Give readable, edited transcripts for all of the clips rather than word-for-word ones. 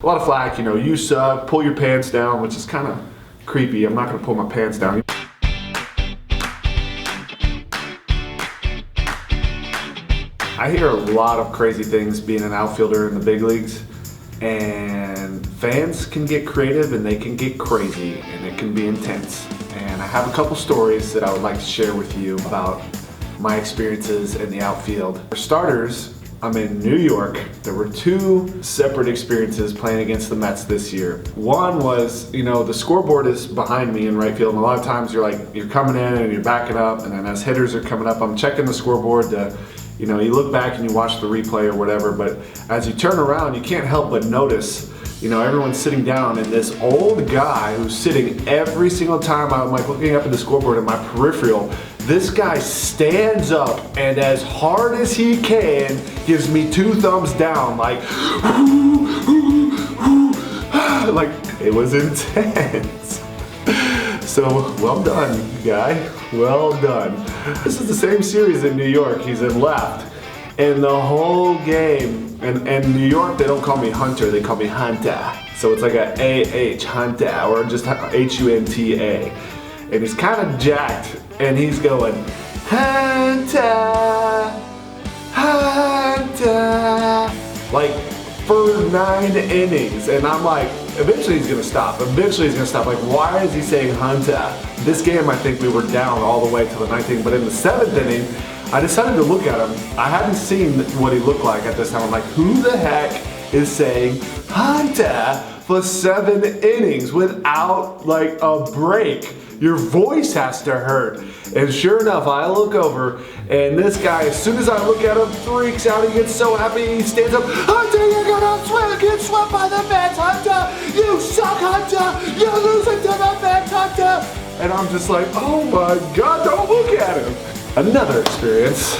lot of flack, you know, you suck, pull your pants down, which is kind of creepy. I'm not gonna pull my pants down. I hear a lot of crazy things being an outfielder in the big leagues, and fans can get creative and they can get crazy and it can be intense. And I have a couple stories that I would like to share with you about my experiences in the outfield. For starters, I'm in New York. There were two separate experiences playing against the Mets this year. One was, you know, the scoreboard is behind me in right field, and a lot of times you're coming in and you're backing up, and then as hitters are coming up, I'm checking the scoreboard to, you know, you look back and you watch the replay or whatever, but as you turn around, you can't help but notice, you know, everyone's sitting down, and this old guy who's sitting every single time I'm like looking up at the scoreboard in my peripheral, this guy stands up and as hard as he can gives me 2 thumbs down, like, like it was intense. So, well done, guy, well done. This is the same series in New York. He's in left, and the whole game, and New York, they don't call me Hunter, they call me Hunter. So it's like a A-H, Hunter, or just H-U-N-T-A. And he's kind of jacked, and he's going, Hunter, Hunter, like for 9 innings. And I'm like, eventually he's gonna stop. Like, why is he saying Hunter? This game, I think we were down all the way to the 9th inning, but in the 7th inning, I decided to look at him. I hadn't seen what he looked like at this time. I'm like, who the heck is saying Hunter for 7 innings without like a break? Your voice has to hurt. And sure enough, I look over, and this guy, as soon as I look at him, freaks out. He gets so happy, he stands up. Hunter, you're gonna get swept by the Mets, Hunter! You suck, Hunter! You're losing to the Mets, Hunter! And I'm just like, oh my God, don't look at him. Another experience.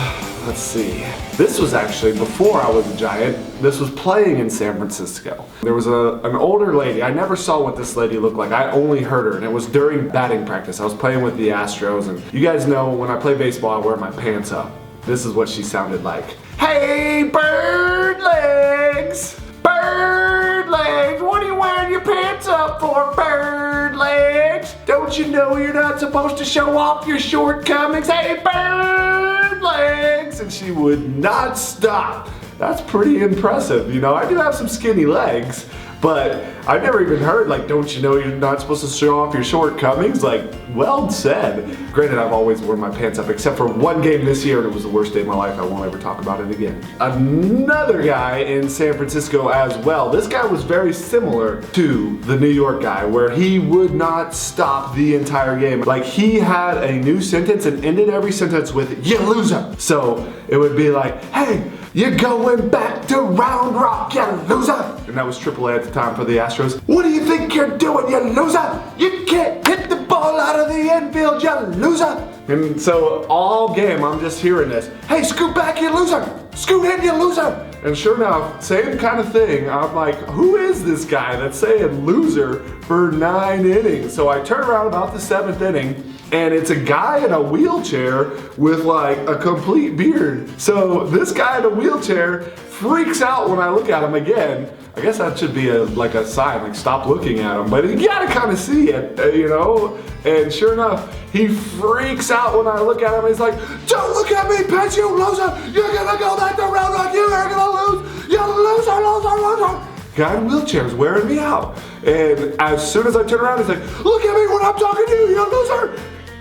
Let's see. This was actually before I was a Giant. This was playing in San Francisco. There was an older lady. I never saw what this lady looked like. I only heard her, and it was during batting practice. I was playing with the Astros, and you guys know when I play baseball, I wear my pants up. This is what she sounded like. Hey, bird legs! Bird legs! What are you wearing your pants up for, bird legs? Don't you know you're not supposed to show off your shortcomings? Hey, bird legs! And she would not stop. That's pretty impressive. You know, I do have some skinny legs, but I've never even heard, like, don't you know you're not supposed to show off your shortcomings? Like, well said. Granted, I've always worn my pants up, except for one game this year, and it was the worst day of my life. I won't ever talk about it again. Another guy in San Francisco as well. This guy was very similar to the New York guy, where he would not stop the entire game. Like, he had a new sentence and ended every sentence with, you loser. So it would be like, hey, you're going back to Round Rock, you loser. And that was AAA at the time for the Astros. What do you think you're doing, you loser? You can't hit the ball out of the infield, you loser. And so all game, I'm just hearing this. Hey, scoot back, you loser. Scoot in, you loser. And sure enough, same kind of thing. I'm like, who is this guy that's saying loser for 9 innings? So I turn around about the 7th inning, and it's a guy in a wheelchair with like a complete beard. So this guy in a wheelchair freaks out when I look at him again. I guess that should be like a sign, like stop looking at him. But you gotta kind of see it, you know? And sure enough, he freaks out when I look at him. He's like, don't look at me, Pence, you loser! You're gonna go back to Round Rock, you are gonna lose! You loser, loser, loser! Guy in wheelchair's wearing me out. And as soon as I turn around, he's like, look at me when I'm talking to you, you loser!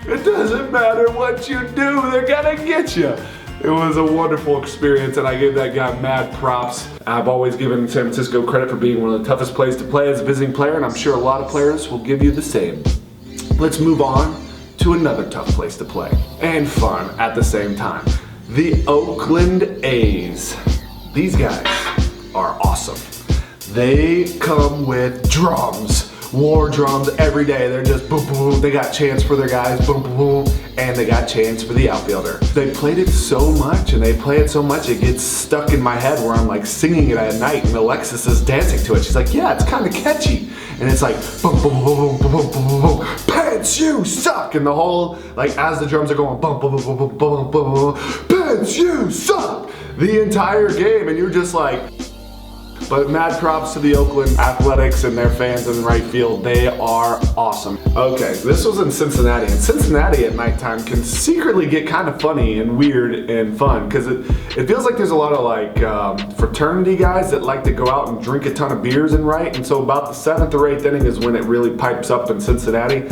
It doesn't matter what you do, they're gonna get you. It was a wonderful experience, and I give that guy mad props. I've always given San Francisco credit for being one of the toughest places to play as a visiting player, and I'm sure a lot of players will give you the same. Let's move on to another tough place to play, and fun at the same time. The Oakland A's. These guys are awesome. They come with drums. War drums every day. They're just boom, boom. They got chants for their guys, boom, boom, boom, and they got chants for the outfielder. They played it so much, and they play it so much, it gets stuck in my head where I'm like singing it at night, and Alexis is dancing to it. She's like, yeah, it's kind of catchy. And it's like, boom, boom, boom, boom, boom, boom, boom, boom. Pence, you suck. And the whole, like, as the drums are going, boom, boom, boom, boom, boom, boom, boom, Pence, you suck. The entire game, and you're just like, But mad props to the Oakland Athletics and their fans in right field. They are awesome. Okay, this was in Cincinnati, and Cincinnati at nighttime can secretly get kind of funny and weird and fun, because it feels like there's a lot of like fraternity guys that like to go out and drink a ton of beers and right, and so about the 7th or 8th inning is when it really pipes up in Cincinnati,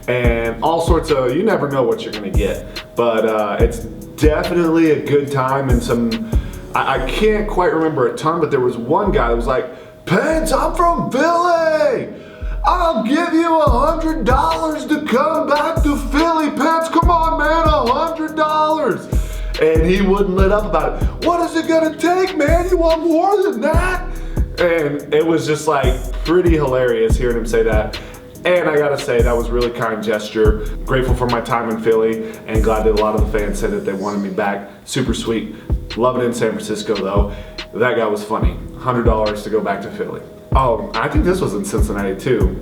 and all sorts of, you never know what you're gonna get, but it's definitely a good time. And some, I can't quite remember a ton, but there was one guy that was like, Pence, I'm from Philly. I'll give you $100 to come back to Philly. Pence, come on, man, $100. And he wouldn't let up about it. What is it gonna take, man? You want more than that? And it was just like pretty hilarious hearing him say that. And I gotta say, that was really kind gesture. Grateful for my time in Philly, and glad that a lot of the fans said that they wanted me back. Super sweet. Love it in San Francisco though. That guy was funny. $100 to go back to Philly. Oh, I think this was in Cincinnati too.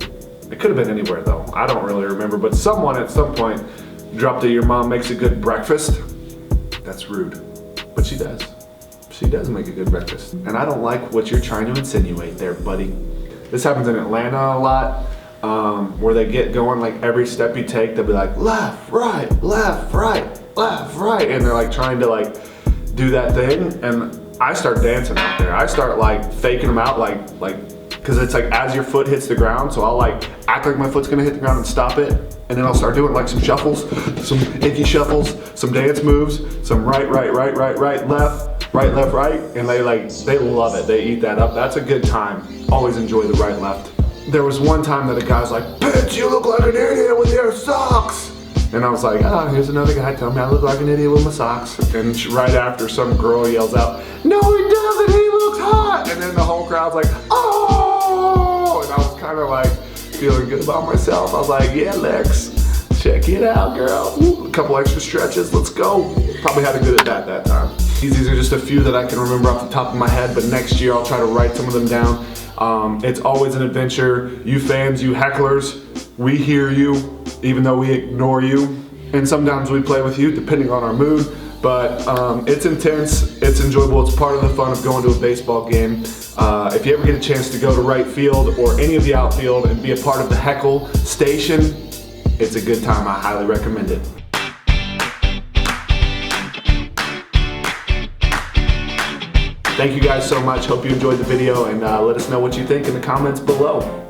It could have been anywhere though. I don't really remember, but someone at some point dropped that your mom makes a good breakfast. That's rude, but she does. She does make a good breakfast. And I don't like what you're trying to insinuate there, buddy. This happens in Atlanta a lot. Where they get going, like every step you take, they'll be like left, right, left, right, left, right, and they're like trying to like do that thing, and I start dancing out there. I start like faking them out, like because it's like as your foot hits the ground, so I'll like act like my foot's gonna hit the ground and stop it, and then I'll start doing like some shuffles, some icky shuffles, some dance moves, some right, left, right, and they love it. They eat that up. That's a good time. Always enjoy the right, left. There was one time that a guy was like, Pence, you look like an idiot with your socks. And I was like, here's another guy telling me I look like an idiot with my socks. And right after, some girl yells out, no he doesn't, he looks hot. And then the whole crowd's like, oh. And I was kind of like feeling good about myself. I was like, yeah, Lex, check it out, girl. Ooh, a couple extra stretches, let's go. Probably had a good at that time. These are just a few that I can remember off the top of my head, but next year I'll try to write some of them down. It's always an adventure. You fans, you hecklers, we hear you, even though we ignore you. And sometimes we play with you, depending on our mood. But it's intense, it's enjoyable, it's part of the fun of going to a baseball game. If you ever get a chance to go to right field or any of the outfield and be a part of the heckle station, it's a good time. I highly recommend it. Thank you guys so much. Hope you enjoyed the video, and let us know what you think in the comments below.